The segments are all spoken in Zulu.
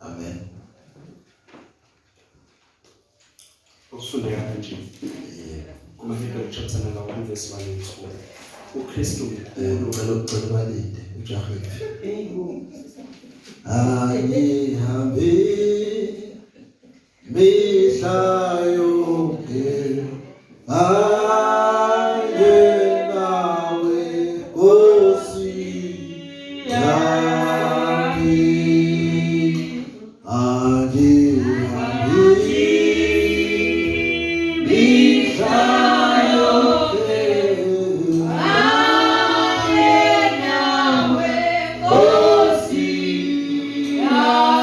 Amen. Ukufundeka kanje. Kuma-Hebrew chapter number 1 verse 1 and 2. uKristu mkhulu ngalokucela balinde uJahwe. Angihambe mihla yonke aye nawe Nkosi yami. Angihambe mihla yonke aye nawe Nkosi yami.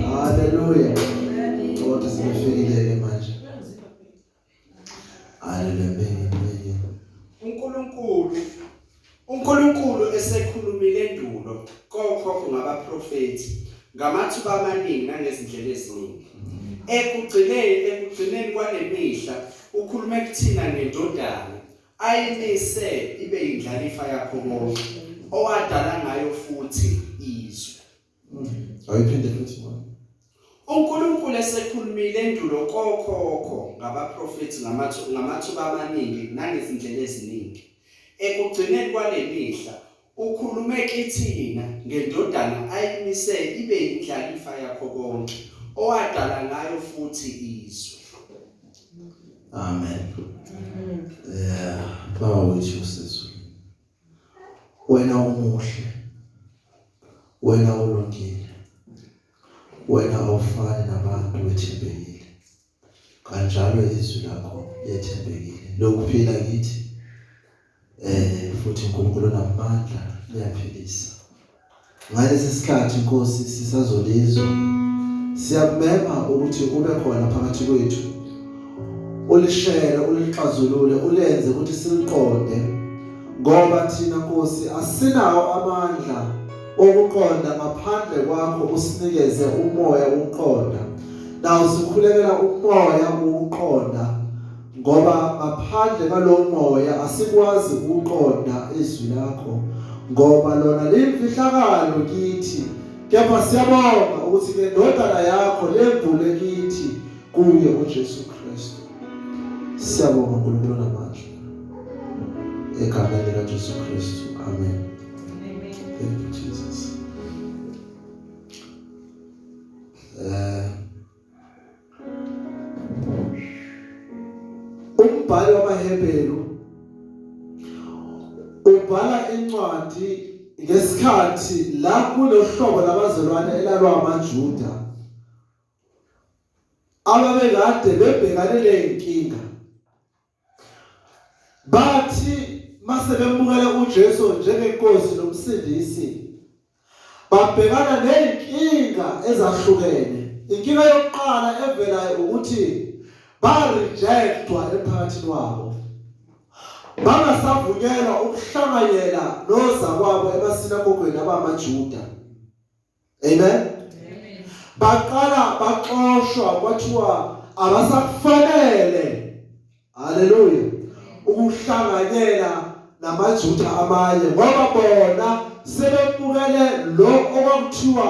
Hallelujah. What is the feeling manje? Hallelujah. uNkulunkulu esekhulumile endulo kokhokho ngabaprofeti ngamathuba amaningi nangezindlela eziningi. Ekugcineni kwale mihla ukhulume kuthina ngendodana ayimise ibe yindlalifa yakho konke owadala ngayo futhi izwe. Ayiphinde futhi manje. uNkulunkulu esekhulumile endulo kokhokho ngabaprofeti ngamathuba amaningi nangezindlela eziningi. Ekugcineni kwale mihla ukhulume kithina ngendodana ayimise ibe yindlalifa yakho konke owadala ngayo futhi izwe. Amen. Baba wethu sisizwe. Wena umuhle. Wena ulungile. Wena awufani nabantu wethembekile. Kanjalo izwi lakho lethembekile. Lokuphila kithi futhi uNkulunkulu namandla liyaphilisa. Ngalesi sikhathi Nkosi sisazolizwa. Siyakubema ukuthi ube khona phakathi kwethu. Ulishere, ulixazulule, ulenze ukuthi siliqonde. Ngoba thina Nkosi asinawo amandla okuqonda ngaphandle kwakho usinikeze umoya wokuqonda. Nawo sikhulekela umoya wokuqonda. Ngoba ngaphandle kwalowo moya asikwazi ukuqonda izwi lakho. Ngoba lona limfihlakalo kithi. Kepha siyabonga ukuthi ke indodana yakho lembule kithi kuye uJesu Kristu. Siyabonga uNkulunkulu namandla. Egameni likaJesu Kristu. Amen. Thank you, Jesus. Umbhali wamaHebheru ubhala incwadi ngesikhathi la kulohlobo labazalwane elalwa amaJuda ababekade bebhekane nenkinga. Bathi mase bembukela uJesu njengenkosi nomsindisi babhekana nenkinga ezahlukene. Inkinga yokuqala evelayo ukuthi ba-rejectwa emphakathini wabo. Bangasavunyelwa ukuhlanganyela nozakwabo emasinagogweni abamaJuda. Amen. Baqala baxoshwa kwathiwa abasakufanele. Hallelujah. Ukuhlanganyela namaJuda amanye ngoba bona sebebukele lo okwakuthiwa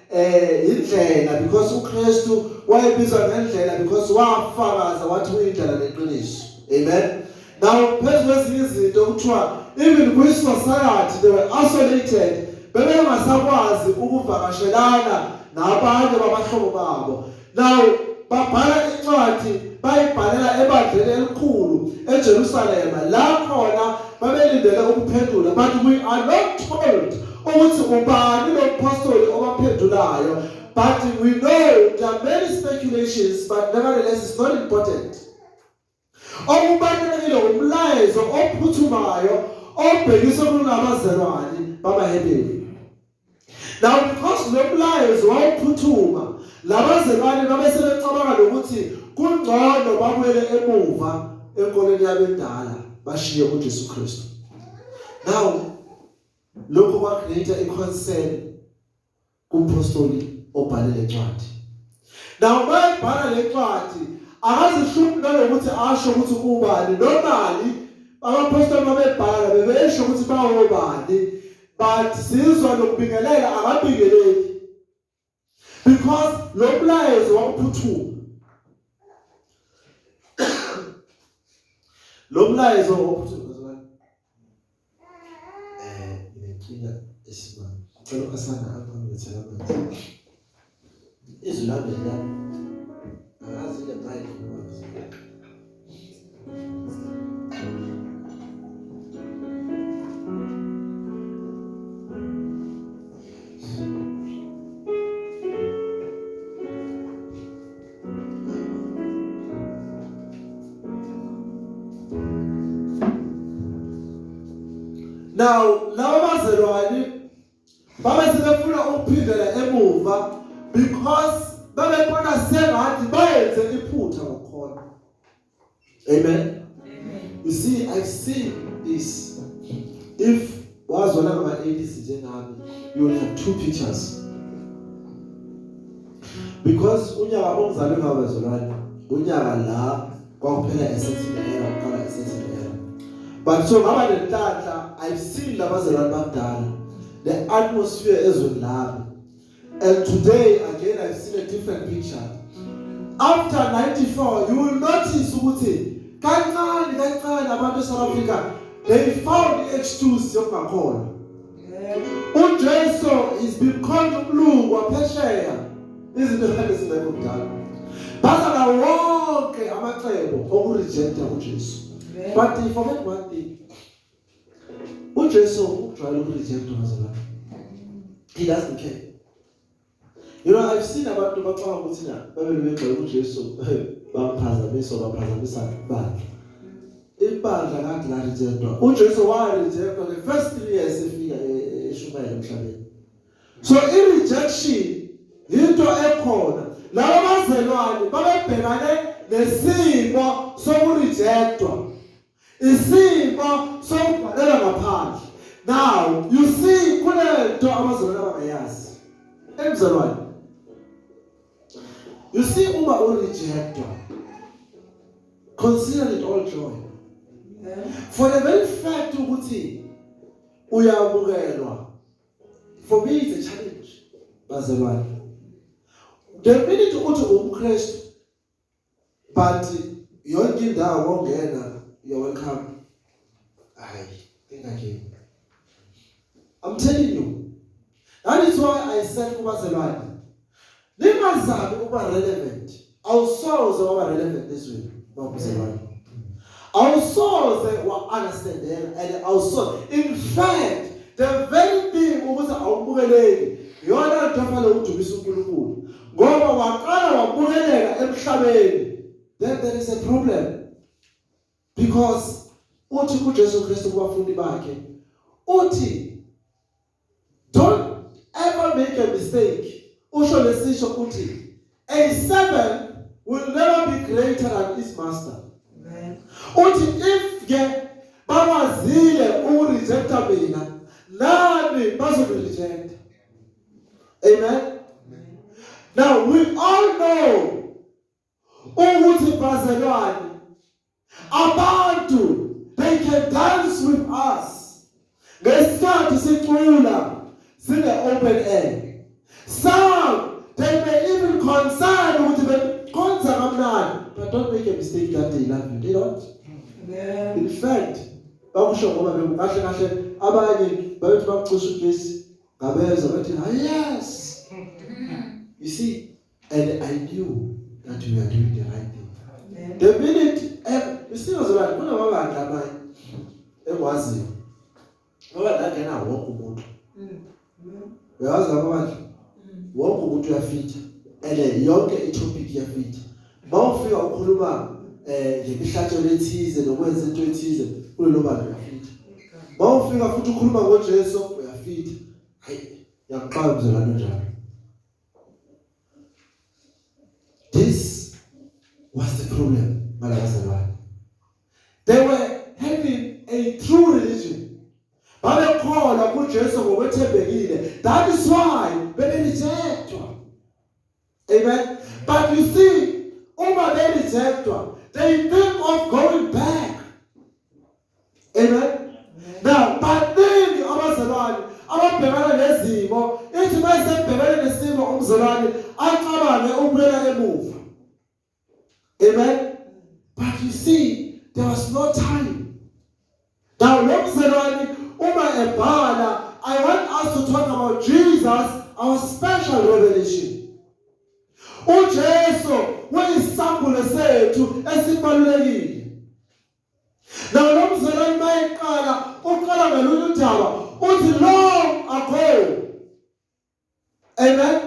indlela, because uKristu wayebizwa ngendlela because wafakaza wathi uyindlela neqiniso. Amen. Now phezulu kwezinye izinto kuthiwa even kwi-society they were isolated. Bebengasakwazi ukuvakashelana nabanye babahlobo babo. Now babhala incwadi bayibhalela ebandleni elikhulu eJerusalem. La khona babelindele ukuphendula, but we are not told ukuthi ubani lo apostoli obaphendulayo. But we know there are many speculations, but nevertheless it's not important. Okubalulekile umlayezo ophuthumayo obhekiswe kulabazalwane babaHebheru. Now because lo mlayezo wawuphuthuma, labazalwane babe sebecabanga ukuthi kungcono babuyele emuva enkolweni yabendala bashiye uJesu Kristu. Now lokho kwacreate iconcern kumpostoli obhale lencwadi. Now bayibhala lencwadi akazihluphi nalokuthi asho ukuthi ubani nomali abapostoli babebhala bebesho ukuthi bawobani, but sizwa lokubingelela akabingeleli because lo mlayezo wawuphuthuma. Lo mlayezo wawuphuthuma inenkinga esimanga. Ngicela asana angangithela amanzi. Izwi lami la akazi le mic noma. Now, laba bazalwane babe sebefuna ukuphindela emuva because babebona sengathi bayenze iphutha ngokhona. Amen. You see, I've seen this. If was one of my 80s njengami, you will have two pictures. Because unyaka ongizalwe ngawo bazalwane, unyaka la kwakuphela esethi era, ukhala esethi era. But so ngaba lenhlanhla I've seen labazalwane bakudala, the atmosphere ezweni lami. And today again I've seen a different picture. After 94 you will notice ukuthi kancane abantu eSouth Africa they found H2s yokungakhona. uJesu is been called umlungu waphesheya izinto ezingekho kudala. Basa wonke amacebo okurejecta uJesu. But they forget one thing. uJesu ukujwayela ukurejecta bazalwane. He doesn't care. You know, I've seen abantu bacanga ukuthi na babelebegxeka uJesu baphazamisa bandla. Ibandla kade la rejectwa. uJesu wa rejectwa the first 3 years efika eshumayela emhlabeni. So i-rejection into ekhona. Laba bazalwane babebhekane nesimo sokurejectwa. Isimo sokubhalela ngaphandle. Now, you see kunento abazalwane abangayazi. Emzalwane. You see uma urejectwa. Consider it all joy. For the very fact ukuthi uyabukelwa. For me it's a challenge. Bazalwane. The minute uthi umKristu but yonke indawo ongena you're welcome. Think again. I'm telling you. That is why I said kubazalwane. Ningazabi ukuba relevant. Awusoze waba relevant this way. Babazalwane. Awusoze wa understand and awusoze. In fact, the very thing ukuthi awubukeleki yona into efanele udumisa uNkulunkulu. Ngoba waqala wabukelela emhlabeni. Then there is a problem. Because uthi uJesu Kristu kubafundi bakhe uthi don't ever make a mistake. Usho lesisho uthi a servant will never be greater than his master. Amen. Uthi if ke bawazile ukurejecta mina nami bazoreject. Amen. Now we all know ukuthi bazalwane abantu they can dance with us. Ngesikhathi sicula sine open air. Some they may even concern ukuthi bekhonza kamnandi, but don't make a mistake that they love you. They don't. Amen. In fact, bakusho ngoba bekahle kahle abanye bayothi bakucisha ugesi ngabeza bathi yes. You see, and I knew that we are doing the right thing. Amen. The minute you see was right, kuna mabandla amanye ekwaziyo. Ngoba la ngena wonke umuntu. Uyazi ngabandla? Wonke umuntu uyafita. And yonke itopic iyafita. Mawufika ukhuluma ngemihlatshelo ethize nokwenza into ethize kulelo bantu uyafita. Mawufika futhi ukhuluma ngoJesu uyafita. Hayi, yakuqala mzalwane njalo. This was the problem, malabazalwane. They were having a true religion. Babekholwa kuJesu ngokwethembekile. That is why benelithethwa. Amen. But you see, uma belithethwa, they think of going back. Amen. Now, baningi abazalwane ababhekana nezimo, ithi mayesebhekene nesimo umzalwane acabange ukubuyela emuva. Amen. But you see, there was no time. Now, lomzalwane uma ebhala, I want us to talk about Jesus, our special revelation. uJesu weyisambulo sethu esibalulekile. Now lomzalwane mayeqala uqala ngalolu udaba uthi long ago. Amen.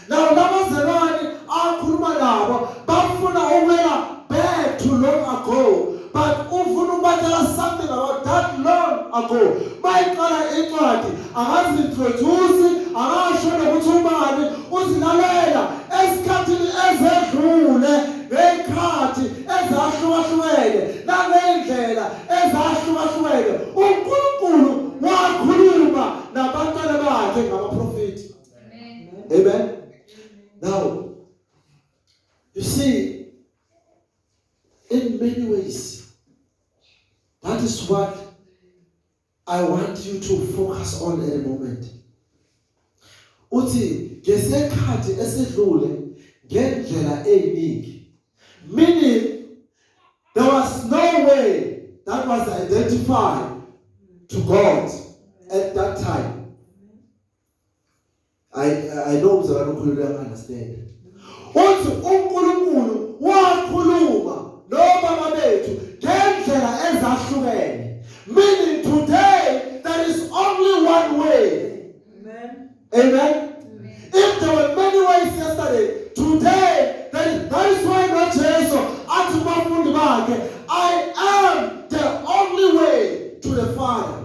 Now labazalwane akhuluma nabo bafuna ukwela back to long ago, but ufuna ukubatshela something about that long ago. Mayeqala incwadi akazintroduce akasho nokuthi ubani uzilalela esikhathini ezedlule ngekhathi ezahlukahlukene nangendlela ezahlukahlukene uNkulunkulu wakhuluma nabantwana bakhe ngamaprofeti. Amen. Now, you see, in many ways, that is what I want you to focus on at the moment. Uthi ngesikhathi esedlule ngendlela eyiningi, meaning there was no way that was identified to God at that time. I know mzalwane ukhululeka understand. Uthi uNkulunkulu wakhuluma nobaba bethu ngendlela ezahlukene, meaning today there is only one way. Amen. Amen. If there were many ways yesterday, today that is why not Jesus athi kubafundi bakhe, I am the only way to the Father.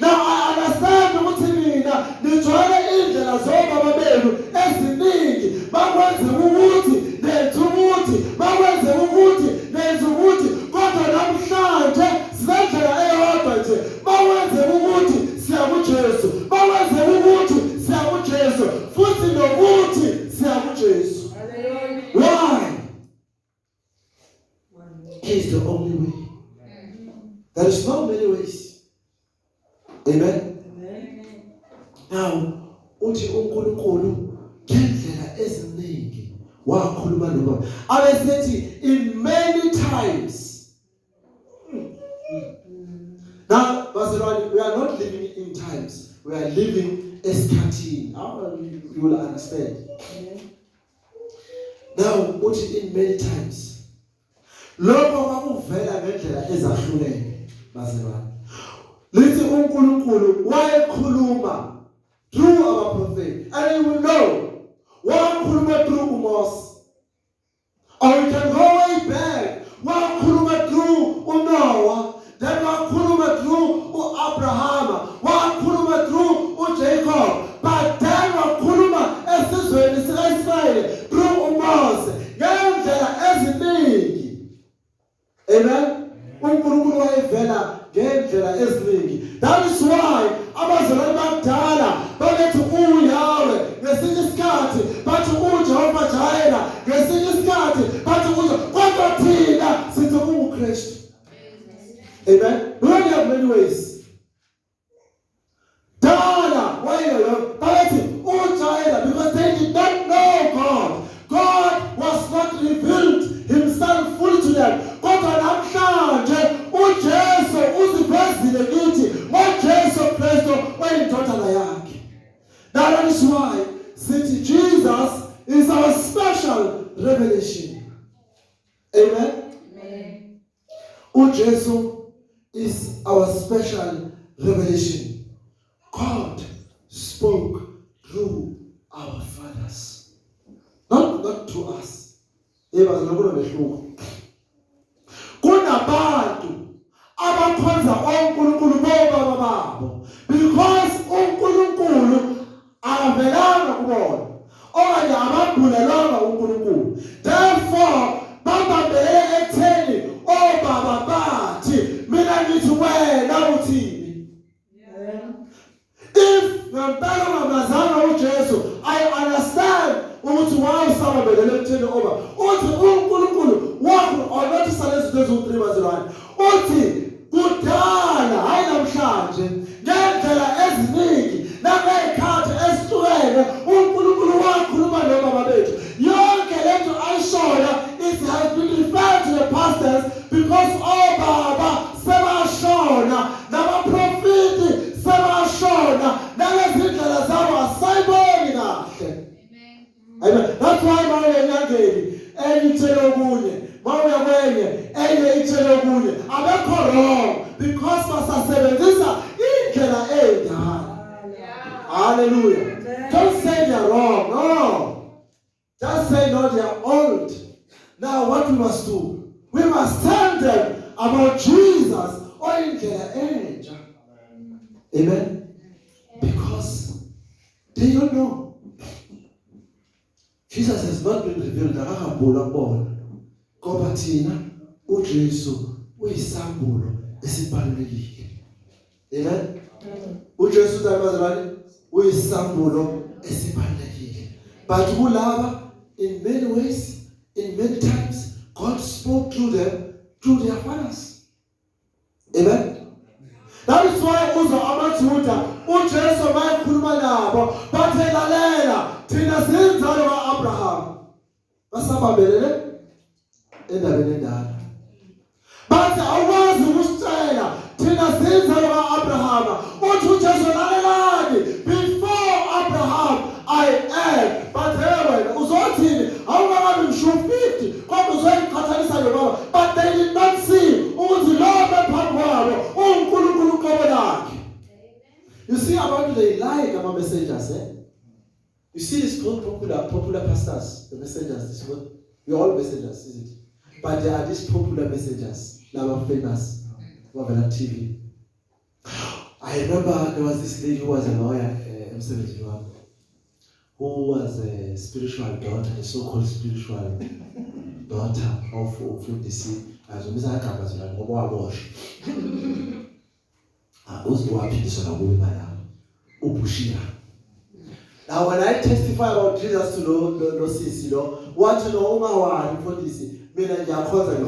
Now I understand ukuthi mina nijwayele indlela zobaba benu eziningi bakwenze ukuthi nenze ukuthi bakwenze ukuthi nenze ukuthi kodwa namhlanje sinendlela eyodwa nje bakwenze ukuthi siya kuJesu bakwenze ukuthi siya kuJesu futhi nokuthi siya kuJesu. Why? He is the only way. There is no many ways. Amen. Now, uthi uNkulunkulu ngendlela eziningi wakhuluma nobaba. Abesethi in many times. Now, bazalwane, we are not living in times. We are living esikhathini. You will understand. Now, uthi in many times. Lokho kwakuvela ngendlela ezahlukene, bazalwane. Lithi uNkulunkulu wayekhuluma through our prophet, and you will know wakhuluma through Moses, or we can go way back wakhuluma through uNoah, then wakhuluma through uAbraham, wakhuluma through uJacob, but then wakhuluma esizweni sikaIsrayeli through uMoses ngendlela eziningi. Amen. uNkulunkulu wayevela ngendlela eziningi. That is why abazalwane bakudala babethi uYahweh ngesinye isikhathi bathi uJehova Jireh ngesinye isikhathi bathi kodwa thina sithi uKristu. Amen. We only have many ways. Dala wayeyo bathi uJireh because they did not know God. God was not revealed himself fully to them. Kodwa namhlanje uJesu uzivezile kithi ngoJesu Kristu oyindodana yakhe. That is why since Jesus is our special revelation. Amen. Amen. uJesu is our special revelation. God spoke through our fathers. Not to us. ngithi wena uthini. If ngempela ungamazanga uJesu, I understand ukuthi wawusababelele ekutheni oba uthi uNkulunkulu wakho onothisa lezi zinto eziwu-3 bazalwane. Uthi kudala hayi namhlanje ngendlela eziningi nangezikhathi esihlukene uNkulunkulu wakhuluma nobaba bethu. Yonke lento ayishoyo it has been referred to the pastors because obaba sebashona nabaprofiti sebashona nalezindlela zabo asayiboni kahle. Amen. That's why mawuya enyangeni enye ithele okunye, mawuya kwenye enye ithele okunye. Abekho wrong because basasebenzisa indlela eyindala. Hallelujah. Don't say they are wrong. No. Just say no, they are old. Now what we must do? We must tell them about Jesus or indlela entsha. Amen. Because they don't know. Jesus has not been revealed. Akakabula kubona. Ngoba thina uJesu uyisambulo esibalulekile. Amen. uJesu bazalwane uyisambulo esibalulekile. But kulaba in many ways, in many times, God spoke to them through their fathers. Amen. That is why uzwa amaJuda uJesu mayekhuluma nabo bathelalela thina sinzalo kaAbraham. Basababelele endabeni endala. Bathi awukwazi ukusitshela thina sinzalo kaAbraham. Uthi uJesu lalelani before Abraham I am. But wena uzothini awungakabi ngisho 50 kodwa uzoyiqhathanisa nobaba. But they did not see ukuthi lo bephambi kwabo uNkulunkulu uqobo lakhe. You see abantu they like ama messengers, eh? You see these popular pastors, the messengers, this one. We all messengers, is it? But there are these popular messengers, laba famous, who are on TV. I remember there was this lady who was a lawyer, M71, who was a spiritual daughter, a so-called spiritual daughter of DC. As we say, now, when I testify about Jesus to no sis, what to know one for this, mean I can cause a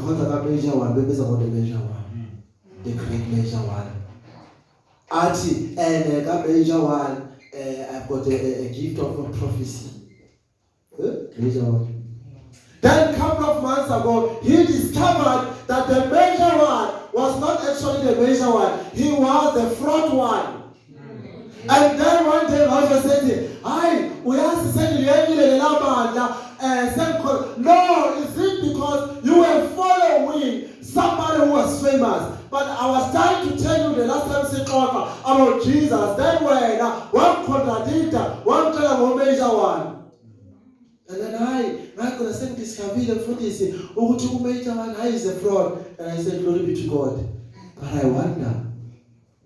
major one, babies about the major one, the great major one. Artie and a major one, I've got a gift of prophecy. Major one. Then a couple of months ago, he discovered that the major one was not actually the major one. He was the fraud one. And then one day, I was saying, we have to send no, is it because you were following somebody who was famous? But I was trying to tell you the last time we talked about Jesus. Then when one contradictor, one tell a major one. And then I could send this Kavila for this. Oh, major one, is a fraud. And I said, glory be to God. But I wonder,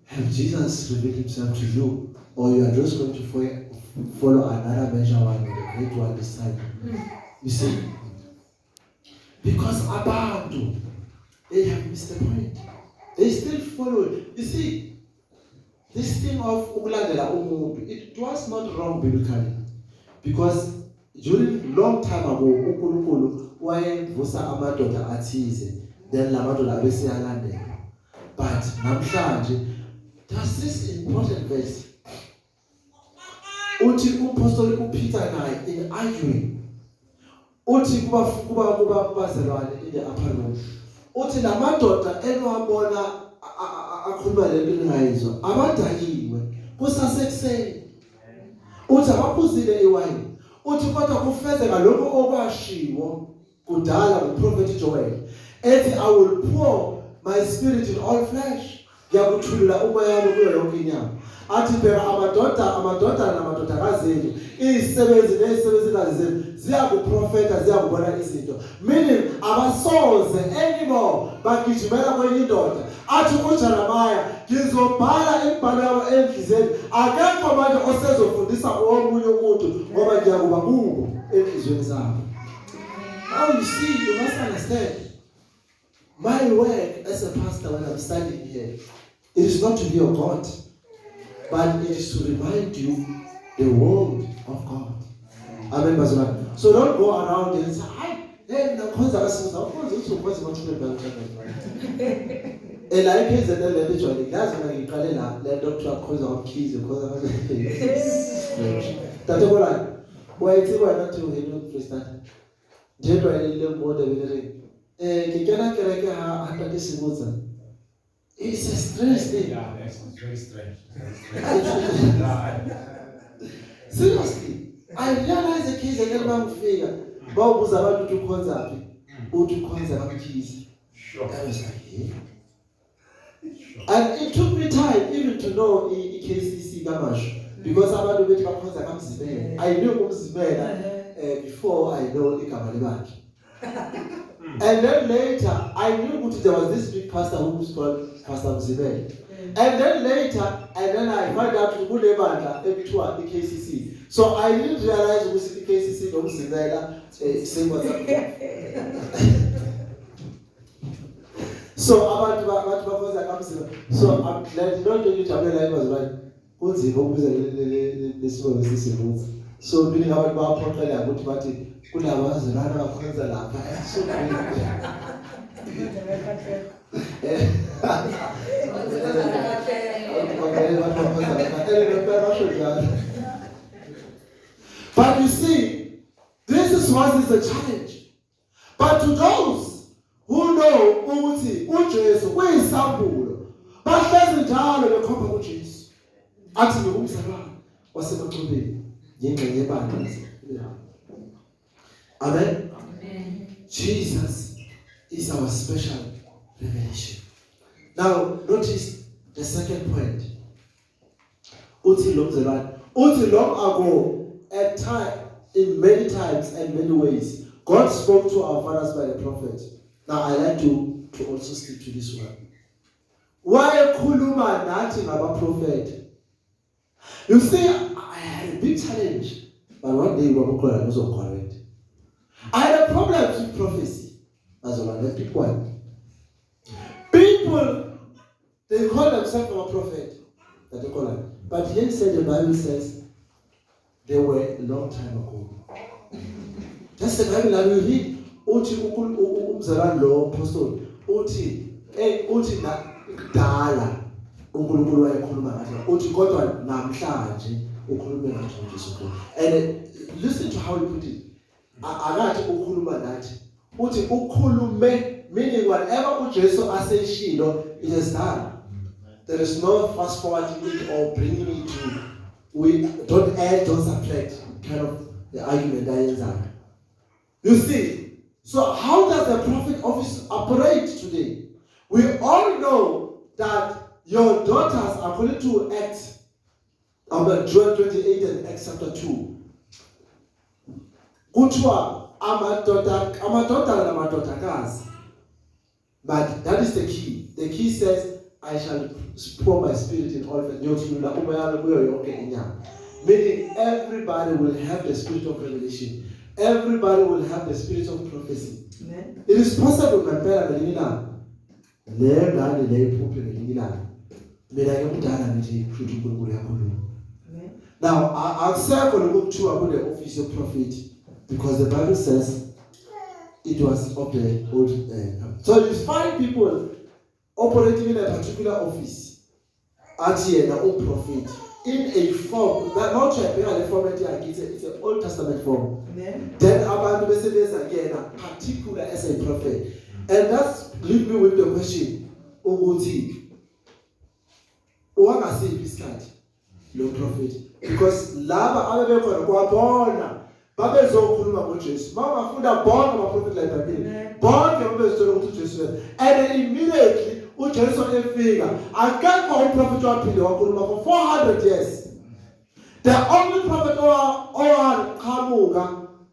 have Jesus revealed himself to you? Or you are just going to follow another major one, the great one this time? You see? Because Abantu, they have missed the point. They still follow it. You see, this thing of Uguladela Umubu, it was not wrong biblically. Because during long time ago, uNkulunkulu wayevusa amadoda athize, then la madoda abese yalandela. But namhlanje, there's this important verse. Uthi umpostoli uPeter naye in arguing. Uthi kubazalwane in the upper room. Uthi la madoda enwabona akhuluma le nto ngayizwa abadayiwe kusasekuseni. Uthi abaphuzile iwayini. Uthi kodwa kufezeka lokho okwashiwo kudala nguProphet Joel. Ethi I will pour my spirit in all flesh. Yakuthulula umoya wami kuyo yonke inyama. Athi phela amadoda namadodakazi enu izisebenzi nezisebenzikazi zenu ziyakuprofeta ziyakubona izinto. Meaning abasoze anymore bagijimela kwenye indoda. Athi uJeremiah ngizobhala imibhalo yabo enhliziyweni akekho manje osezofundisa omunye umuntu ngoba ngiyakuba kubo enhliziyweni zabo. Now you see, you must understand. My work as a pastor when I'm standing here, it is not to be your God, but it is to remind you the word of God. Amen, Pastor. So don't go around and say, hey, no, cause I was of course, it's supposed to be about and I guess that the literally, that's when you call it let doctor cause of keys, because of that's all right. Why it's not to hear Christian? Generally, more than it's a strange thing. Yeah, that's very strange. Seriously, I realize the kids are getting figure. Bob was about to concept, or to concept keys. Sure. I was like, eh? And it took me time even to know KCC Gamash because I'm about to wait for concept. I knew before I know Ikamalibank. And then later, I knew there was this big pastor who was called Pastor Mzibel. And then later, I found out to go to the KCC. So I didn't realize it was the KCC from Mzibel. Same was so about so I'm glad not to get life was right. What's the hope is this was. So meaning about portrait about party could have was run of so but you see, this is what is the challenge. But to those who know Uti, Ujesu, where is Sambulo, but doesn't tell the copper Ujesu. Actually, what's the Amen. Jesus is our special revelation. Now, notice the second point. Uti long ago, at time, in many times and many ways, God spoke to our fathers by the prophet. Now, I like to also stick to this one. Why kuluma nothing about prophet? You see, I had a big challenge, but one day was correct. I had a problem with prophecy. That's all I let pick one. People, they call themselves a prophet. That they call them. But here said the Bible says they were a long time ago. That's the Bible that we read. Uti umzalan lo apostle. Uti na dala. uNkulunkulu wayekhuluma ngathi uthi kodwa namhlanje ukhulume ngathi uJesu. And listen to how he put it. Akathi ukhuluma nathi. Uthi ukhulume, meaning whatever uJesu aseshilo, it is done. There is no fast forwarding it or bringing it to, we don't add, don't subtract, kind of the argument that is done. You see, so how does the prophet office operate today? We all know that your daughters, according to Acts, John 28 and Acts chapter 2, kuthiwa amadoda. But that is the key. The key says, I shall pour my spirit in all flesh. Meaning everybody will have the spirit of revelation. Everybody will have the spirit of prophecy. Amen. It is possible, my parents, now, I'll say I'm going to look to about the office of prophet because the Bible says it was of the old. So you find people operating in a particular office, actually an old prophet, in a form, not a format, it's an Old Testament form. Amen. Then about the messages again, particular as a prophet. And that's leave me with the question, Uguti. What say this card? No prophet. Because Lava Alabama Guabona, Babezo Kuluma Moches, Mama Funda born of a prophet like that. Born of a story to Jesus. And then immediately, Ujesu a figure. I can't call prophet for 400 years. The only prophet or Kamuga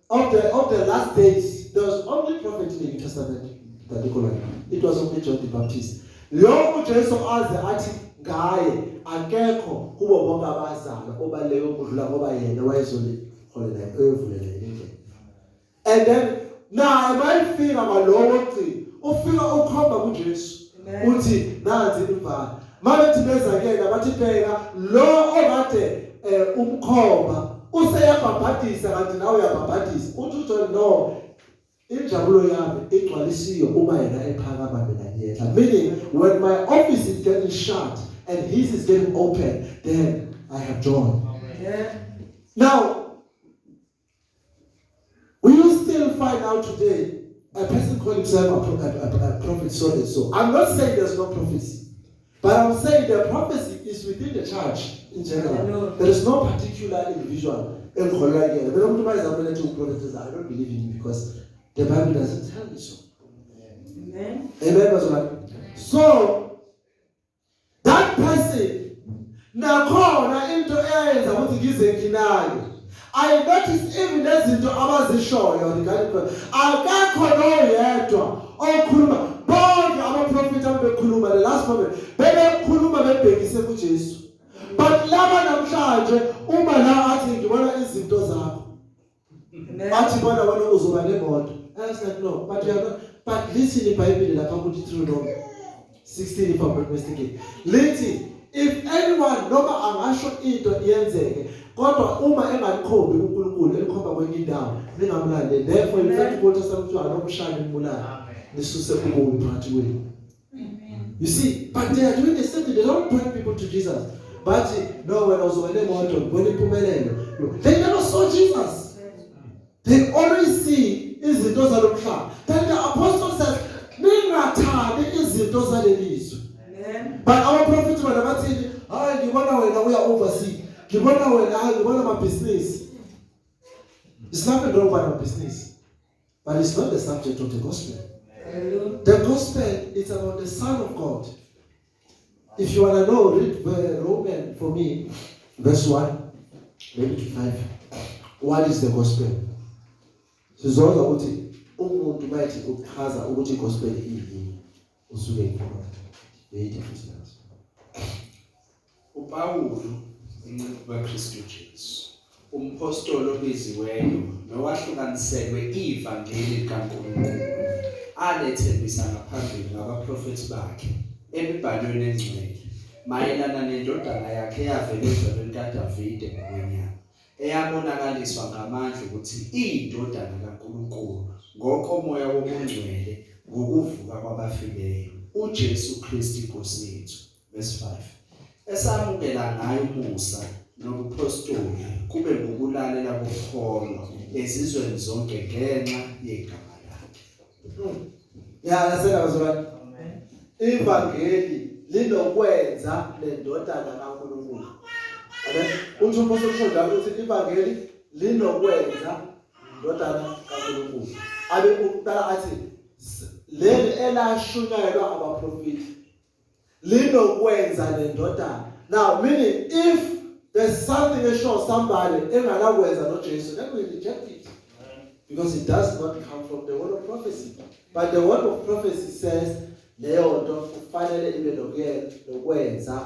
of the last days, there was only prophet in the New Testament. It was only John the Baptist. Lo Ujesu as the ati guy, akekho kubo bonke abazalwa obaleyo kudlula ngoba yena wayezoli holiday evulele. And then now my feel about lowo ufika ukhomba kuJesu uthi nanzi imvana mabethi beza kena bathi phela lo okade umkhomba useyabhabhadisa kanti nawe uyabhabhadisa uthi uJohn no injabulo yami igcwalisiwe uma yena ephakama mina ngiyehla, meaning when my office is getting shut and his is getting open, then I have joy. Yeah. Now, we will still find out today a person call himself a prophet so and so. I'm not saying there's no prophecy, but I'm saying the prophecy is within the church in general. There is no particular individual. I don't believe in you because the Bible doesn't tell me so. Amen. Amen. So that person nakhona into eyenza ukuthi ngizenkinayo. I notice even lezinto abazishoyo regarding akakho noyedwa okhuluma bonke abaprofeti abekhuluma the last prophet bebekhuluma bebhekise kuJesu. But laba namhlanje uma la athi ngibona izinto zakho. Athi bona wena uzoba nemoto. I was like no, but you are not. But listen in Bible lapha kuthi Deuteronomy 16 if I'm not mistaken. Listen, if anyone noma angasho into yenzeke kodwa uma engalikhombi uNkulunkulu elikhomba kwenye indawo ningamlandeli. Therefore in fact ukuthi sakuthiwa anomshana imbulala nisuse ububi phakathi kwenu. You see, but they are doing the same thing. They don't point people to Jesus. But no, when I was on the they never saw Jesus. They always see izinto zalomhlaba. Then the apostle says, "Ningathandi izinto zalelizwe." But our prophets were never saying, "Hayi ngibona wena uya oversee. Ngibona wena ngibona my business." It's not the wrong business, but it's not the subject of the gospel. The gospel is about the Son of God. If you want to know, read Romans for me, verse 1, maybe to 5. What is the gospel? Sizonga ukuthi umuntu bayithi ukuchaza ukuthi gospel iyini usuke ikhona. uPawulu inceku kaKristu Jesu, umpostoli obiziweyo nowahlukaniselwe ivangeli likaNkulunkulu, alethembisa ngaphambili ngabaprofeti bakhe emibhalweni engcwele mayelana nendodana yakhe eyavelezwa likaDavide ngokwenyama, eyabonakaliswa ngamandla ukuthi iyindodana kaNkulunkulu ngokomoya wobungcwele ngokuvuka kwabafileyo, uJesu Kristu Inkosi yethu. Verse 5. Esamukela ngayo umusa nobupostoli kube ngokulalela kokholwa ezizweni zonke ngenxa yegama lakhe. Lasela bazalwane. Ivangeli linokwenza lendodana kaNkulunkulu. Amen. Uthi umpostoli ushonda ukuthi ivangeli linokwenza indodana kaNkulunkulu. Abe ukutala athi leli elashunyayelwa abaprofeti linokwenza lendodana. Now meaning if there's something that shows somebody engalakwenza noJesu, then we reject it. Because it does not come from the word of prophecy. But the word of prophecy says leyo nto kufanele ibe nokwenza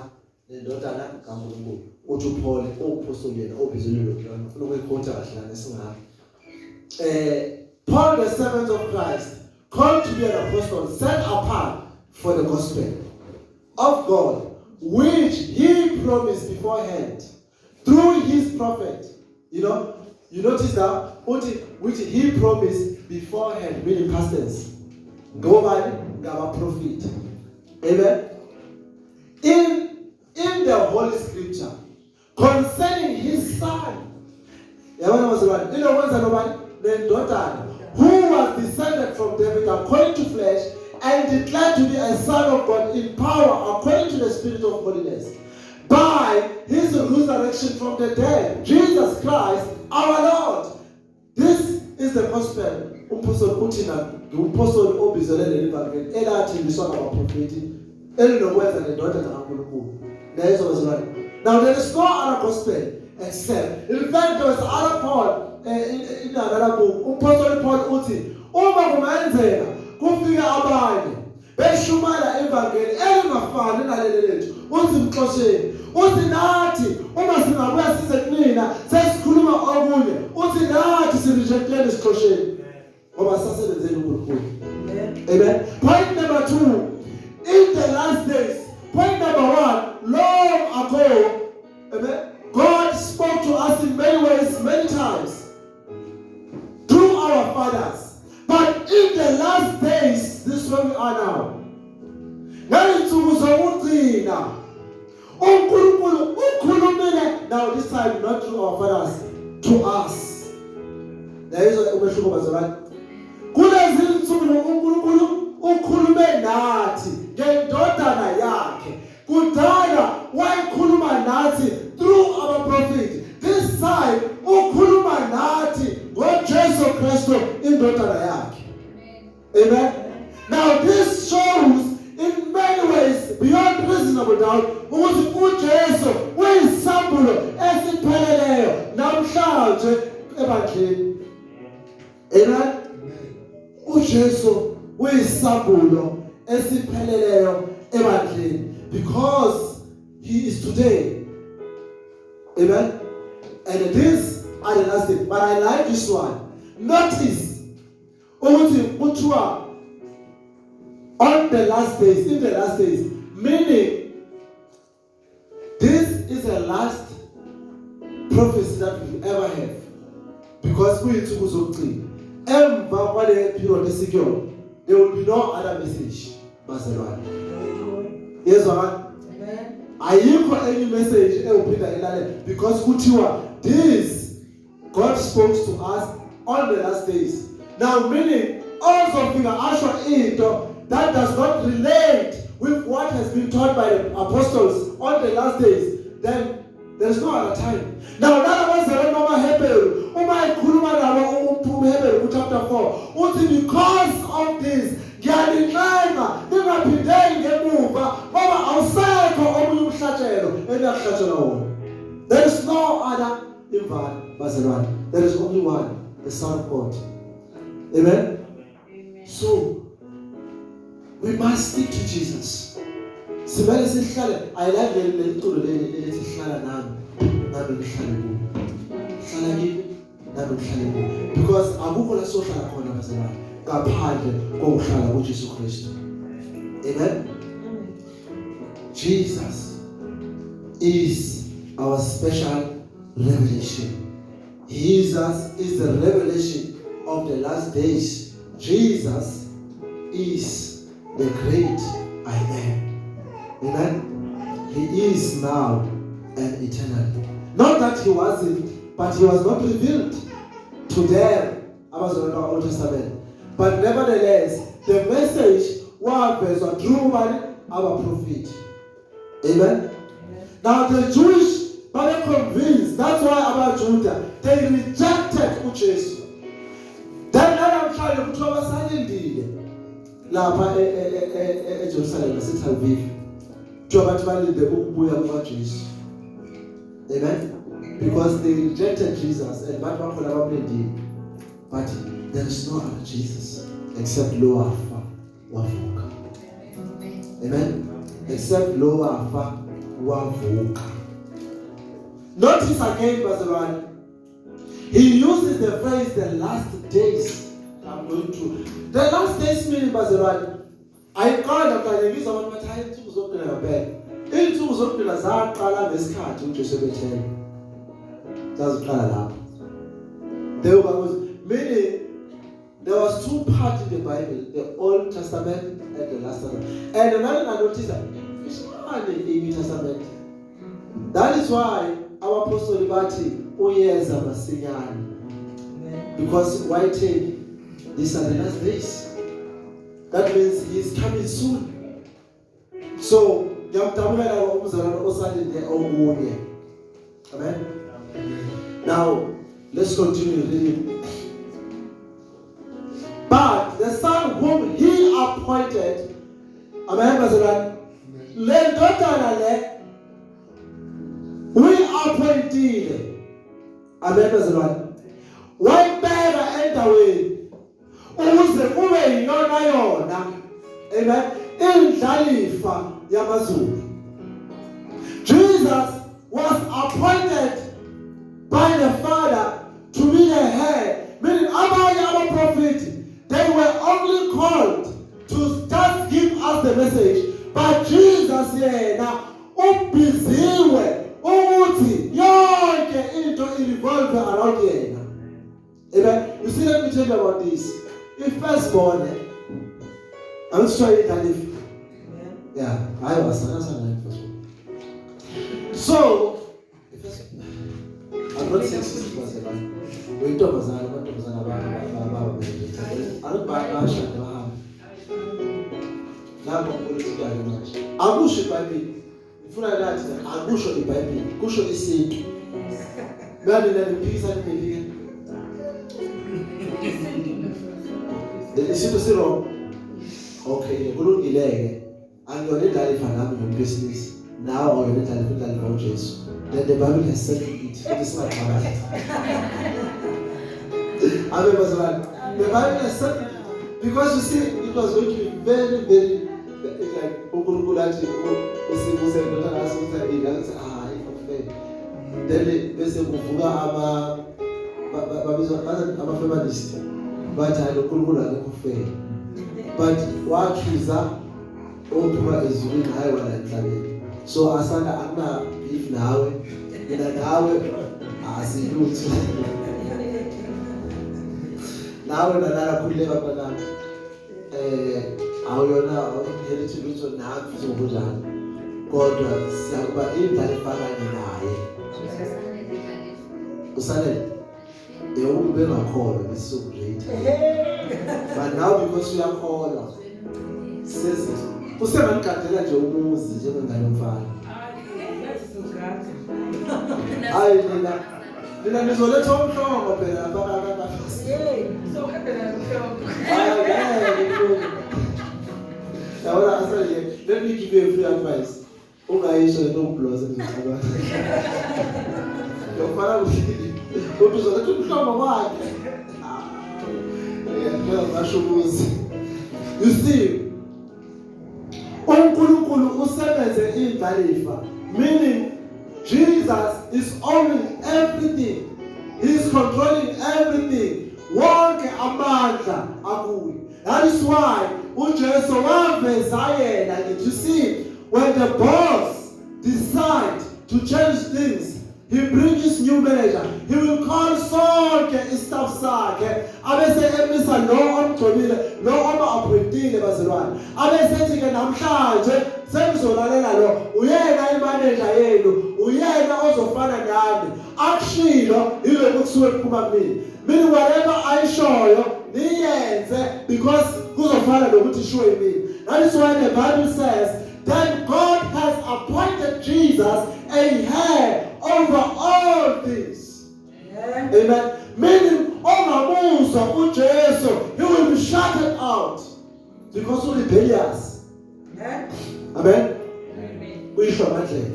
lendodana kaNkulunkulu. Uthi uPaul umpostoli yena obizulelo lona ufuna ukuyikhotha kahle ngesingaka. Paul, the servant of Christ, called to be an apostle, set apart for the gospel of God, which he promised beforehand through his prophet. You notice that which he promised beforehand, meaning past tense. Go by our prophet. Amen. In the Holy Scripture concerning his son, who was descended from David according to flesh and declared to be a son of God in power according to the Spirit of holiness, by his resurrection from the dead, Jesus Christ our Lord. This is the gospel. Now there is no other gospel except. In fact, there was other Paul in another book. Apostle Paul uthi uma kumenzeka kufika abanye beshumela evangeli elingafani naleli lethu uthi mxosheni uthi nathi uma singabuya size kunina sesikhuluma okunye uthi nathi sirejectele isixosheni ngoba sasebenzele uNkulunkulu. Amen. Point number 2, in the last days. Point number 1, long ago, amen, God spoke to us in many ways, many times, through our fathers. But in the last days, this is where we are now. Now this time not to our fathers, to us. There is a umehluko bazalwane. Kulezi insuku uNkulunkulu ukhulume nathi ngendodana yakhe. Kudala wayekhuluma nathi through our prophet. This time ukhuluma nathi ngoJesu Kristu indodana yakhe. Amen. Now this shows in many ways beyond reasonable doubt ukuthi uJesu uyisambulo esipheleleyo namhlanje ebandleni. Amen. uJesu uyisambulo esipheleleyo ebandleni because he is today. Amen. And it is at the last day. But I like this one. Notice ukuthi kuthiwa on the last days, in the last days, meaning this is the last prophecy that we ever have, because we took uzokugcina emva kwale period esikyo there will be no other message bazalwane. Yezwa ayikho any message ewuphinda elale because kuthiwa this God spoke to us on the last days. Now meaning also figure asho into that does not relate with what has been taught by the apostles on the last days, then there is no other time. Now, that was the Mama Hebrew. Hebrew chapter 4. Because of this, there is no other Ivan. There is only one, the Son of God. Amen? So, we must stick to Jesus. I like because amen. Jesus is our special revelation. Jesus is the revelation of the last days. Jesus is the great I am. Amen. He is now and eternal. Not that he wasn't, but he was not revealed to them. I was in the Old Testament. But nevertheless, the message was through our prophet. Amen. Now the Jewish were convinced. That's why our Judah, they rejected Jesus. Then I'm trying to put our lapha eJerusalem naseTel Aviv njengoba balinde ukubuya kukaJesu. Amen. Because they rejected Jesus and bantu bakhona abamlindile. But there is no other Jesus except lo wafa wavuka. Amen. Except lo wafa wavuka. Notice again, Pastor, he uses the phrase the last days. I'm going to the last days meaning Pastor, I called after the reason what time to was open a bed. Into was open as I call this card to just say that's call there was meaning there was two parts in the Bible, the Old Testament and the Last Testament. And another notice that it's not in the New Testament. That is why our apostle Liberty oyeza masinyane. Because why take these are the last days. That means he is coming soon. So, amen. Now, let's continue reading. But the Son whom he appointed, amen, we appointed, amen, one better and away. Uze kube yona amen indlalifa yamazulu. Jesus was appointed by the Father to be the head, meaning abanye prophets, they were only called ubhiziwe ukuthi yonke into revolve around yena. Amen. You see, let me tell you about this. If firstborn, I will show you that if yeah, I was firstborn. So I'm not saying this was a man. We talk about I don't buy Asha and Baham. Now I'm going to go to I wish it by me. If you like that, I wish it by me. Wish it is sick. Man, in the peace and the is it to wrong? Okay, you're going to delay. And you're not telling your business. Now you're not telling about Jesus. Then the Bible has said it. It is not right. The Bible has said it. Because you see, it was going to be very, very like then they say I'm a feminist. But I don't know but what is that? Oprah is doing high when I travel. So I said, I'm not beef now. In an hour, I see you. Now, when I could live up on that, I will now inherit to lose on half so good. God was but in that family. They won't be my call, it's so great. But now, because we are called, says it. Who's the man can't tell you who's the gentleman of fire? I didn't know let's all come up in a let me give you a free advice. Oh, I should don't close it. Your father will see you see, meaning Jesus is owning everything. He's controlling everything. That is why you see, when the boss decides to change things, he brings new manager. He will call sonke staff sakhe. Abese emisa lo omgcobile, lo oma-appointile bazalwane. Abese ethi ke namhlanje sengizolalela lo. Uyena imanager yenu, uyena ozofana nami. Akushilo yilokho kusuke kuphuma kumina. Mina whatever ayishoyo niyenze because kuzofana nokuthi ishiwo yimina. That is why the Bible says that God has appointed Jesus a head over all things. Amen. Amen. Meaning, he will be shouted out because of rebellious. Amen. Amen. We shall not let.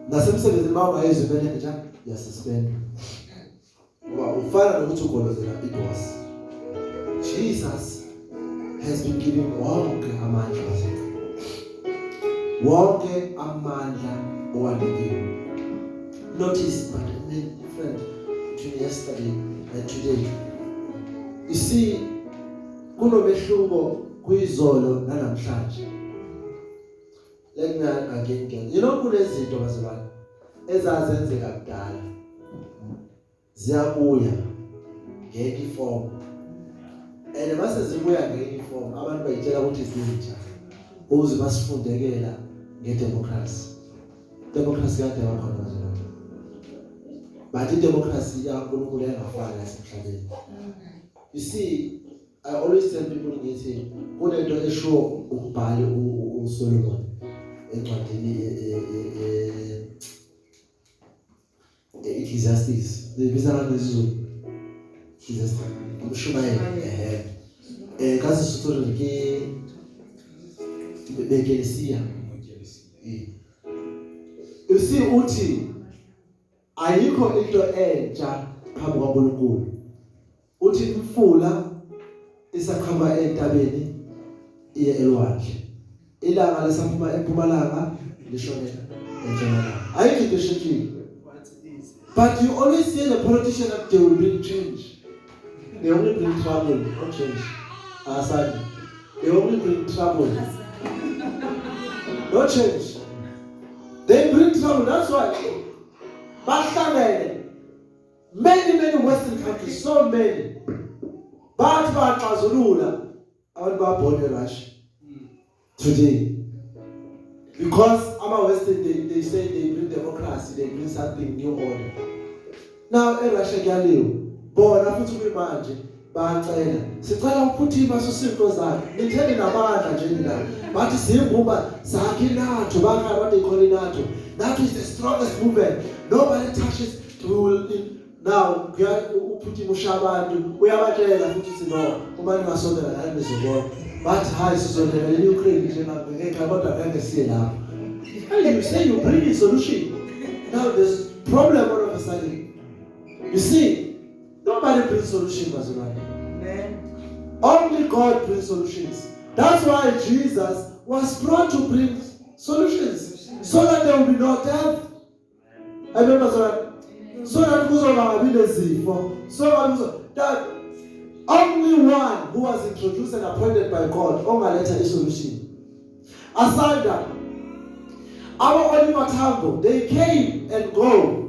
Nasemsebenzi mama yezibene yasuspend. Ufana nokuthi ugolozela iboss. Jesus has been giving wonke amandla. Wonke amandla owanikini. Notice, but different between yesterday and today. You see, kunomehluko kuyizolo nanamhlanje. Let me again. You know, kunezinto bazalwane ezazenzeka kudala. Ziyabuya ngenye iform. And mase zibuya ngenye iform, abantu bayitshela ukuthi izintsha. Uze basifundekela ngedemocracy. Democracy kade wakhona bazalwane. But democracy yaNkulunkulu engafani lasemhlabeni. You see, I always tell people ngithi kunento esho ukubhali uSolomon encwadini Ecclesiastes. Lebiza ngezulu. Ecclesiastes. Umshumayeli. Kasi sutoro ke bekelisia. You see uthi ayikho into entsha phambi kwaNkulunkulu. Uthi imfula isaqhama entabeni iye elwandle. Ilanga lesaphuma empumalanga lishone entshonalanga. Ayikho into eshintshile. But you always hear the politician that they will bring change. They only bring trouble, not change. Asadi. They only bring trouble. Not change. trouble. That's why many Western countries, so many, but baxazulula abantu born in Russia today. Because our Western, they say they bring democracy, they bring something new order. Now, Russia Galileo, born after to be manje, bacela. Sicela ukuthi imasosinto zakhe, nitheni nabandla nje nina. Bathi simbumba sakhe NATO, bakha what they call it NATO. NATO is the strongest movement. Nobody touches to now uPhuthi mushabantu uyabatshela futhi sino uma ningasondela la nizobona. But high sizondela in Ukraine nje ngeke kodwa ngeke siye lapho. You say you bring a solution. Now there's problem all of a sudden. You see, nobody brings solutions, Bazalwane. Only God brings solutions. That's why Jesus was brought to bring solutions, so that there will be no death. Amen, Bazalwane. So that that only one who was introduced and appointed by God ongaletha a solution. Aside that, our eMachobeni, they came and go.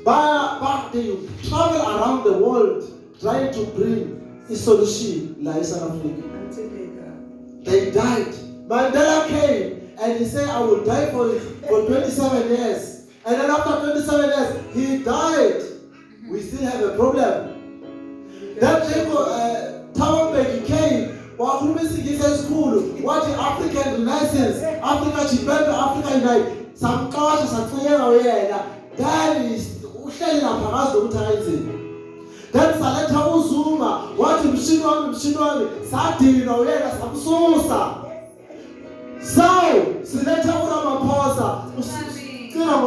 But they travel around the world trying to bring a solution like South Africa. They died. Mandela came and he said, I will die for 27 years. And then after 27 years, he died. We still have a problem. That Thabo came. What the African Renaissance, Africa Chibembe, Africa Unite, some cultures are clear. That is then Saleta Uzuma, what Mshinwami, Sati, Samsusa. So, Saleta Uramaposa, now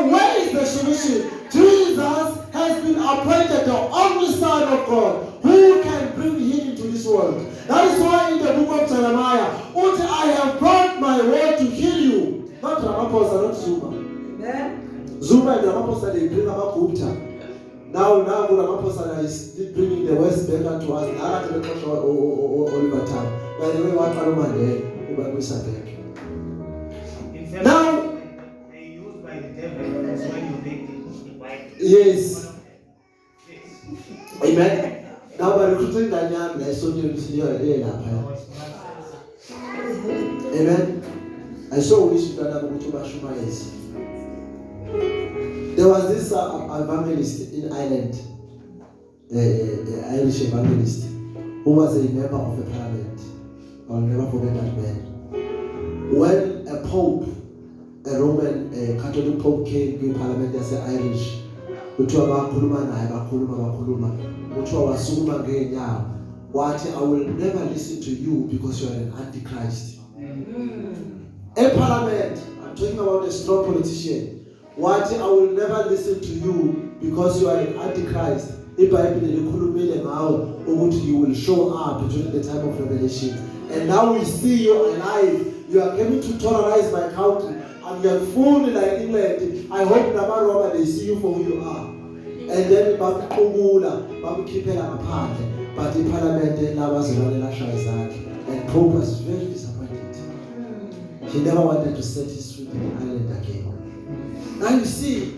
where is the solution? Jesus has been appointed the only Son of God who can bring healing to this world. That is why in the book of Jeremiah, I have brought my word to heal you. Not Ramaphosa, not Zuma. Zuma and Ramaphosa, they bring about Gupta. Now Ramaphosa is bringing the West back to us. Now to the culture Oliver Town. By the way, what now, they used by the devil as when you read the Bible. Yes. Amen. Now, by recruiting Daniel, I saw you here. Amen. I saw which there was this evangelist in Ireland, Irish evangelist, who was a member of the parliament. I'll never forget that man. When a pope, a Roman Catholic Pope came to Parliament as an Irish. I will never listen to you because you are an antichrist. A Parliament, I'm talking about a strong politician. I will never listen to you because you are an antichrist. You will show up during the time of Revelation. And now we see you alive. You are coming to terrorize my country. And you are fully like England. I hope no matter they see you for who you are. And then Babu keep it apart. But the parliament and Pope was very disappointed. He never wanted to set his foot in Ireland again. Now you see,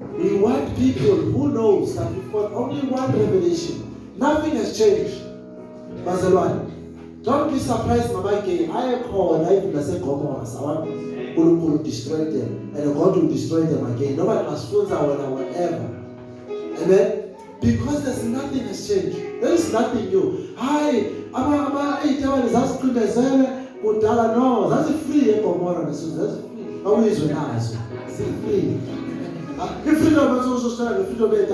we want people who knows that we've got only one revelation. Nothing has changed. Bazalwane. Don't be surprised, Mama K. I call and I will say, come on, destroy them. And God will destroy them again. Nobody must fool our whatever. Amen? Because there's nothing has changed. There is nothing new. Hi, that's free. That's free. How is it now? It's free. If freedom is also started, freedom is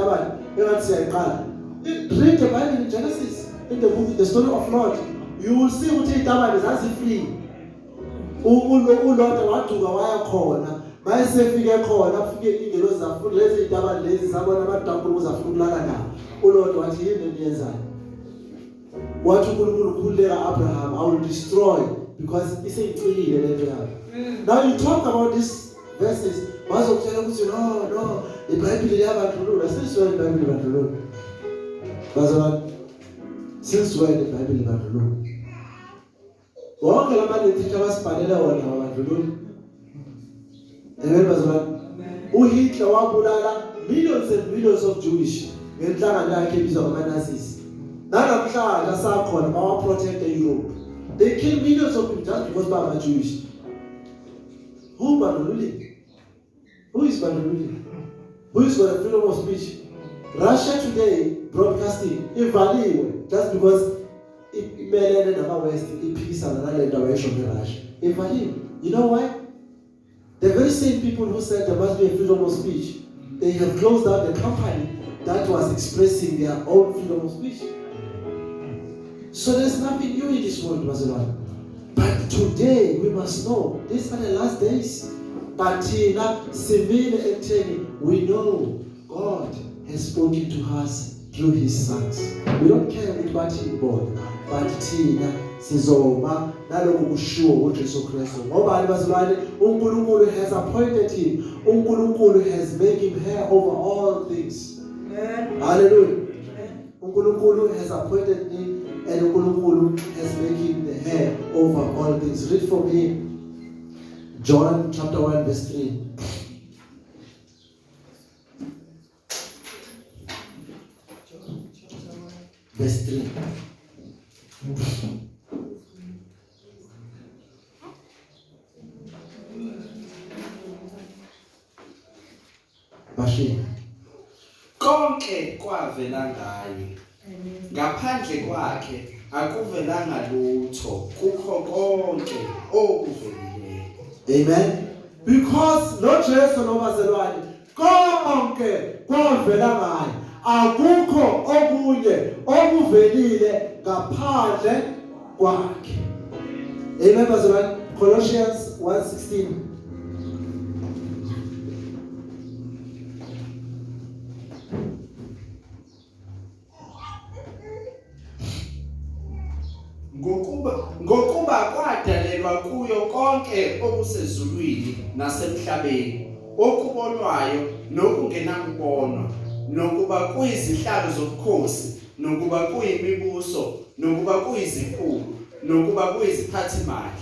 read the Bible in Genesis, in the book, the story of Lord. You will see what he does as free. Lord want to go wire corner. My safety corner, forget the rose of food, lazy double lazy, someone about doubles of food lana. Lord, what he in the inside. What you could there, Abraham, I will destroy because it's a tree. Now you talk about these verses. No, the Bible is about to do. Since when the Bible about to do? Since when the Bible about to do? Wonke lamalethi abasibhalela wona abandlululi. Amen bazalwane. UHitler wabulala millions and millions of Jewish ngenhlangano yakhe ebizwa ngama-Nazis. Nanamhlanje asakhona bawa-protect Europe. They kill millions of people just because they are Jewish. Who bandlululi? Who is bandlululi? Who is for the freedom of speech? Russia today broadcasting ivaliwe just because imelene nama-West iphikisana nale ndawo esho nge-Russia. Ivaliwe. You know why? The very same people who said there must be a freedom of speech, they have closed down the company that was expressing their own freedom of speech. So there's nothing new in this world, Mazalwane. But today we must know these are the last days. But we know God has spoken to us through His sons. We don't care with what He bought, but sizoma naloku kushiwo uJesu Kristu. Ngoba bazalwane uNkulunkulu has appointed him. uNkulunkulu has made him heir over all things. Amen. Hallelujah. uNkulunkulu has appointed him and uNkulunkulu has made him the heir over all things. Read for me John chapter 1 verse 3. Verse 3. Bashi. Konke kwavela ngaye. Ngaphandle kwakhe akuvelanga lutho. Kukho konke okuvelile. Amen. Because no Jesu no bazalwane konke kwavela ngaye. Akukho okunye okuvelile ngaphandle kwakhe. Amen bazalwane. Colossians 1:16. Ngokuba kwadalelwa kuyo konke okusezulwini nasemhlabeni, okubonwayo nokungenakubonwa, nokuba kuyizihlalo zobukhosi, nokuba kuyimibuso, nokuba kuyizikhulu, nokuba kuyiziphathimandla.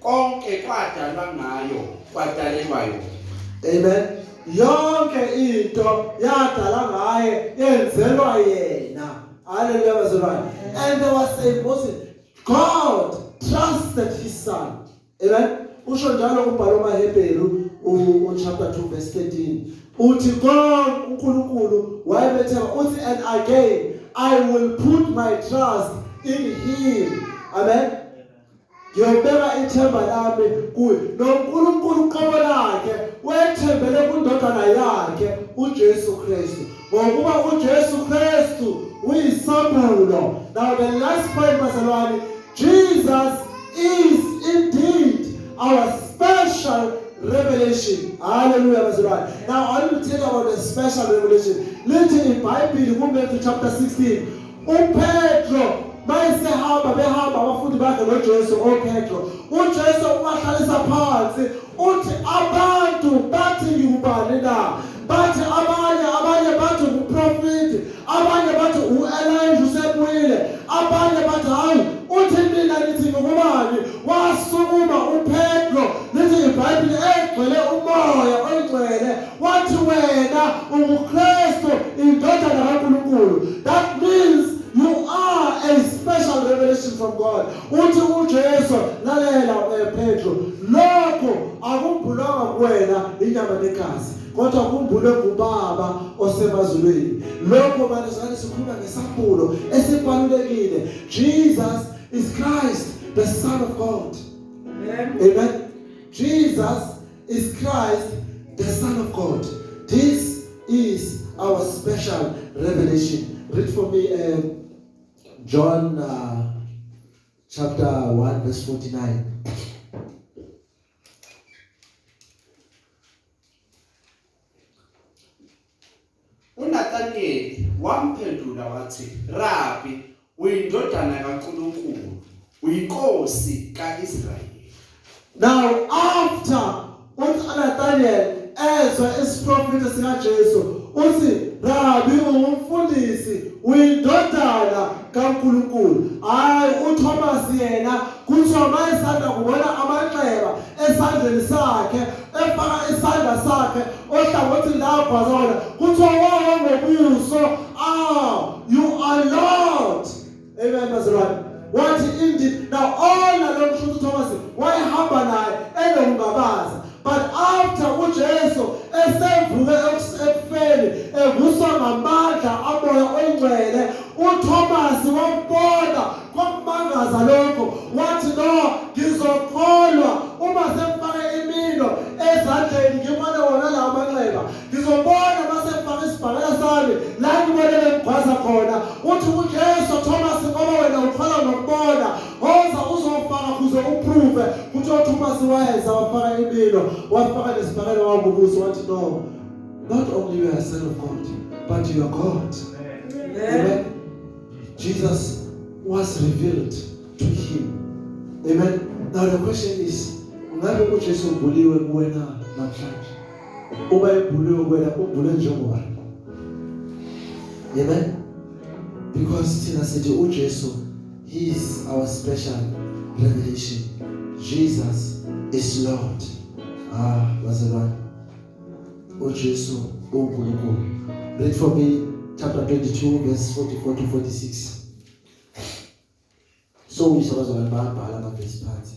Konke kwadalwa ngayo, kwadalelwa yona. Amen. Yonke into yadala ngaye yenzelwa yena. Hallelujah bazalwane. And there was a Moses. God trusted his son. Amen. Usho njalo umbhalo maHebheru chapter 2 verse 13. Uthi God uNkulunkulu wayebethema uthi and again I will put my trust in him. Amen. Ngiyobeka ithemba lami kuye. NoNkulunkulu uqobo lakhe wethembele kundodana yakhe uJesu Kristu. Ngokuba uJesu Kristu uyisambulo. Now the last point bazalwane, Jesus is indeed our special revelation. Hallelujah bazalwane. Now I want to tell you about the special revelation. Later in Bible kuMatthew chapter 16, uPetro behamba abafundi bakhe noJesu oPetro. uJesu ubahlalisa phansi uthi abantu bathi ngubani na? Bathi abanye bathi uprofeti, abanye bathi uElijah usebuyile, abanye bathi hayi uthi mina nithi ngubani? Wasukuma uPetro, lithi iBhayibheli egcwele umoya oyingcwele wathi wena unguKristu indodana kaNkulunkulu. That means you are a special revelation from God. Uthi uJesu lalela Petro, lokho akumbulanga kuwena inyama negazi, kodwa kumbulwe ngubaba osemazulwini. Lokho manje sikhuluma ngesambulo esibalulekile. Jesus is Christ, the Son of God. Amen. Amen. Jesus is Christ, the Son of God. This is our special revelation. Read for me John chapter 1 verse 49. uNathaniel wamphendula wathi, Rabbi, uyindodana kaNkulunkulu, uyinkosi kaIsrayeli. Now after uNathaniel ezwa isiprofethi sikaJesu uthi, Rabbi ungumfundisi, uyindodana kaNkulunkulu. Hayi uThomas yena kuthiwa mayesala esandleni sakhe efaka isandla sakhe ohlangothini lapho azona kuthiwa ngobuso you are Lord. Amen bazalwane. What indeed now all along kusho Thomas wayehamba naye enongabaza. But after uJesu esevuke ekufeni evuswa ngamandla amoya oyingcwele uThomas wambona kwamangaza lokho wathi no ngizokholwa uma semfake imino ezandleni ngibone wona la manxeba ngizobona masefaka isibhakela sami la ngibonele ngigwaza khona uthi uJesu Thomas ngoba wena ukholwa ngokubona woza uzofaka kuze uprove ukuthi uThomas wayeza wafaka imino wafaka nesibhakela wabubuso wathi no, not only you are a son of God but you are God. Amen. Jesus was revealed to him. Amen. Now the question is, ngabe uJesu ubuliwe kuwena namhlanje? Uma ebuliwe kuwena ubule njengobani? Amen. Because thina sithi uJesu he is our special revelation. Jesus is Lord. Bazalwane. uJesu uNkulunkulu. Read for me chapter 22 verse 44 to 46. So we shall bayabhala amavesi phansi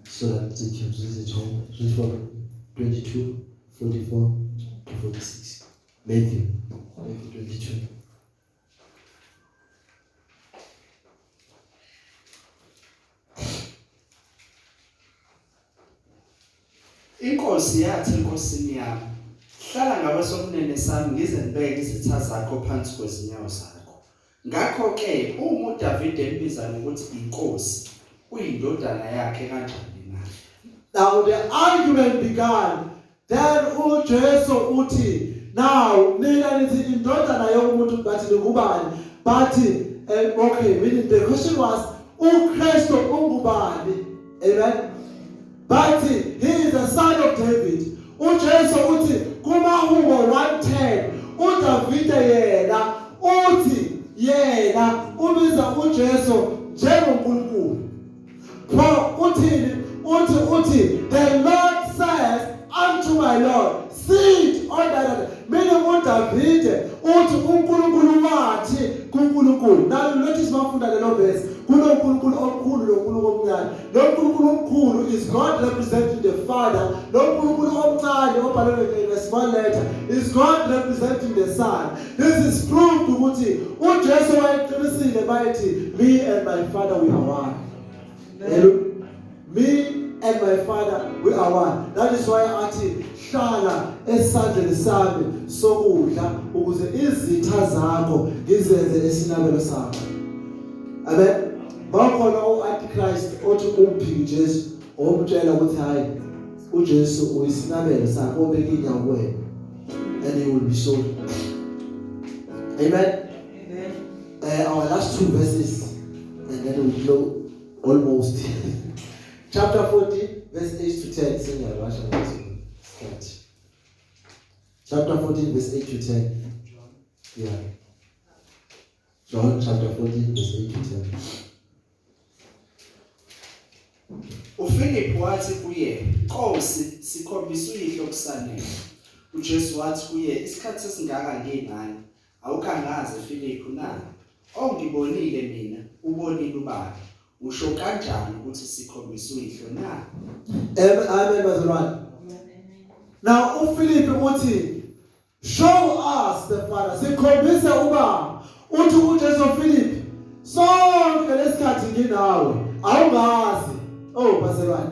so that they can read it home. Read for 22, 44 to 46. Matthew 22. Inkosi yathi enkosini yami, hlala ngabesokunene sami ngize ngibeke izitha zakho phansi kwezinyawo zakho. Ngakho ke uma uDavide embiza ngokuthi inkosi, uyindodana yakhe kanjani na? Now the argument began. Then uJesu uthi, now mina nithi indodana yomuntu bathi ngubani? But okay, meaning the question was uKristu ungubani? Amen. But he is the son of David. uJesu uthi kumahubo 110 uDavide yena uthi yena ubiza uJesu njengoNkulunkulu. Paul uthi the Lord says unto my Lord sit on that. Meaning uDavide uthi uNkulunkulu wathi kuNkulunkulu. Now notice mafunda lelo verse kunoNkulunkulu omkhulu noNkulunkulu omncane. Lo omkhulu is God representing the Father. Lo Nkulunkulu omncane obhalwe in a small letter is God representing the Son. This is proved ukuthi uJesu wayeqinisile bayithi me and my Father we are one. Me and my Father we are one. That is why athi hlala esandleni sami sokudla ukuze izitha zakho ngizenze esinabelo sakho. Amen. Bakhona uAntichrist othi umphiki Jesu omtshela ukuthi hayi uJesu uyisinabelo sakho obeka inyawo kuwena and he will be sold. Amen. Our last two verses and then we go almost. Chapter 14 verse 8 to 10. Sing your Russian start. Chapter 14 verse 8 to 10. Yeah. John chapter 14 verse 8 to 10. uPhilip wathi kuye, Nkosi sikhombisa uyihlo kusanele. uJesu wathi kuye, isikhathi esingaka nginani, awukangaze Philip na? Ongibonile mina, ubonile ubaba. Usho kanjani ukuthi sikhombisa uyihlo na? Amen bazalwane. Now uPhilip uthi show us the Father. Sikhombise ubaba. Uthi uJesu Philip sonke lesikhathi nginawe awungazi. Oh bazalwane.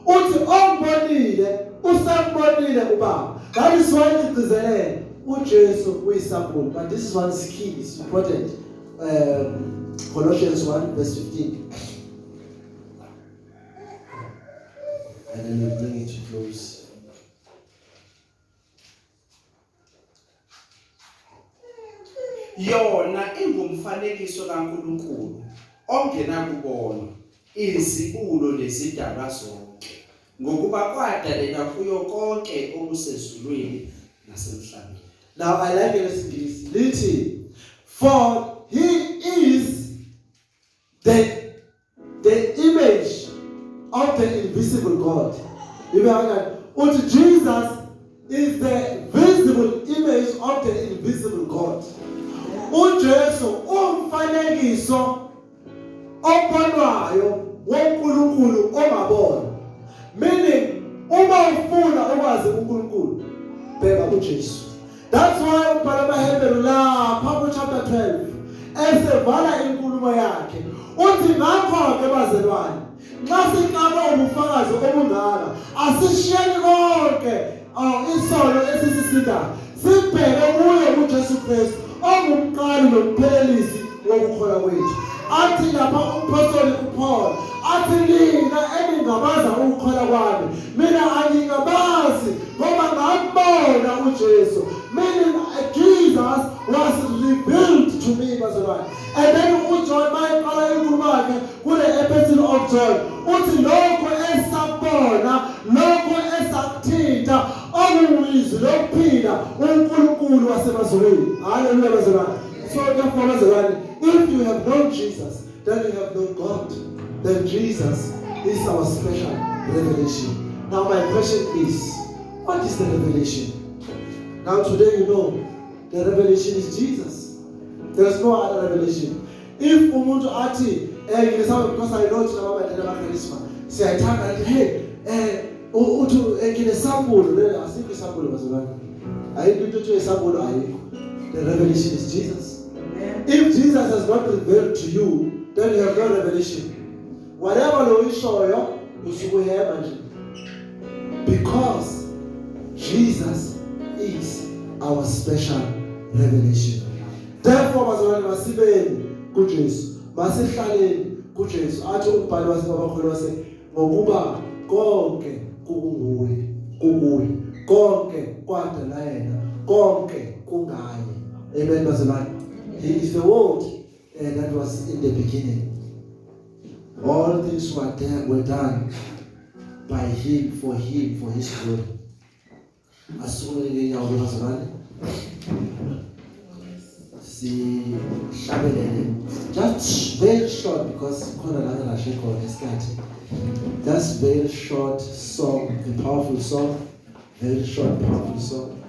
Uthi ongibonile usambonile ubaba. That is why ngigcizelele uJesu uyisample. But this is one key, it's important. Colossians 1 verse 15. And then we bring it to close. Yona ingumfanekiso kaNkulunkulu ongena kubona izibulo lezidalwa zonke ngokuba kwadalela kuyo konke okusezulwini nasemhlabeni. Now I like this lithi, for he is the image of the invisible God. Jesus is the visible image of the invisible God. uJesu umfanekiso obonwayo woNkulunkulu ongabonwa. Meaning, uma ufuna ukwazi uNkulunkulu, bheka uJesu. That's why uBhala eHebrew lapha chapter 12 esevala inkulumo yakhe uthi ngakho-ke bazalwane, nxa siqaba ubufakazi obungaka, asishiyeni konke isono esisisindayo, sibheke kuye uJesu Kristu ongumqali nomphelelisi wokukholwa kwethu. Athi lapha umpostoli uPaul athi lina eningabaza ukukholwa kwami, mina angingabazi ngoba ngambona uJesu. Meaning Jesus was revealed to me, bazalwane. And then uJohn mayeqala inkulumo yakhe kule epistle of John uthi lokho esabona, lokho esakuthinta, okuyizwi lokuphila uNkulunkulu wasemazulwini. Hallelujah, bazalwane. So therefore, bazalwane, if you have known Jesus, then you have known God. Then Jesus is our special revelation. Now my question is, what is the revelation? Now today you know the revelation is Jesus. There is no other revelation. If umuntu athi because I know about charisma, say hey uthi nginesambulo, asikho isambulo bazalwane. Ayikho into ethi isambulo ayikho. The revelation is Jesus. If Jesus has not revealed to you, then you have no revelation. Whatever lo ishoyo usukuyema nje. Because Jesus is our special revelation. Therefore, bazalwane masibeni kuJesu, masihlaleni kuJesu. Athi umbhali wasebabakholwa wase ngokuba konke kukuye, konke kwadala yena, konke kungaye. Amen, bazalwane. He is the word that was in the beginning. All things were done by him, for his glory. Asukumele ngenyawo bazalwane. Sihlabelele. Just very short, because khona la ngasho khona isikhathi. Just very short song, a powerful song. Very short, powerful song.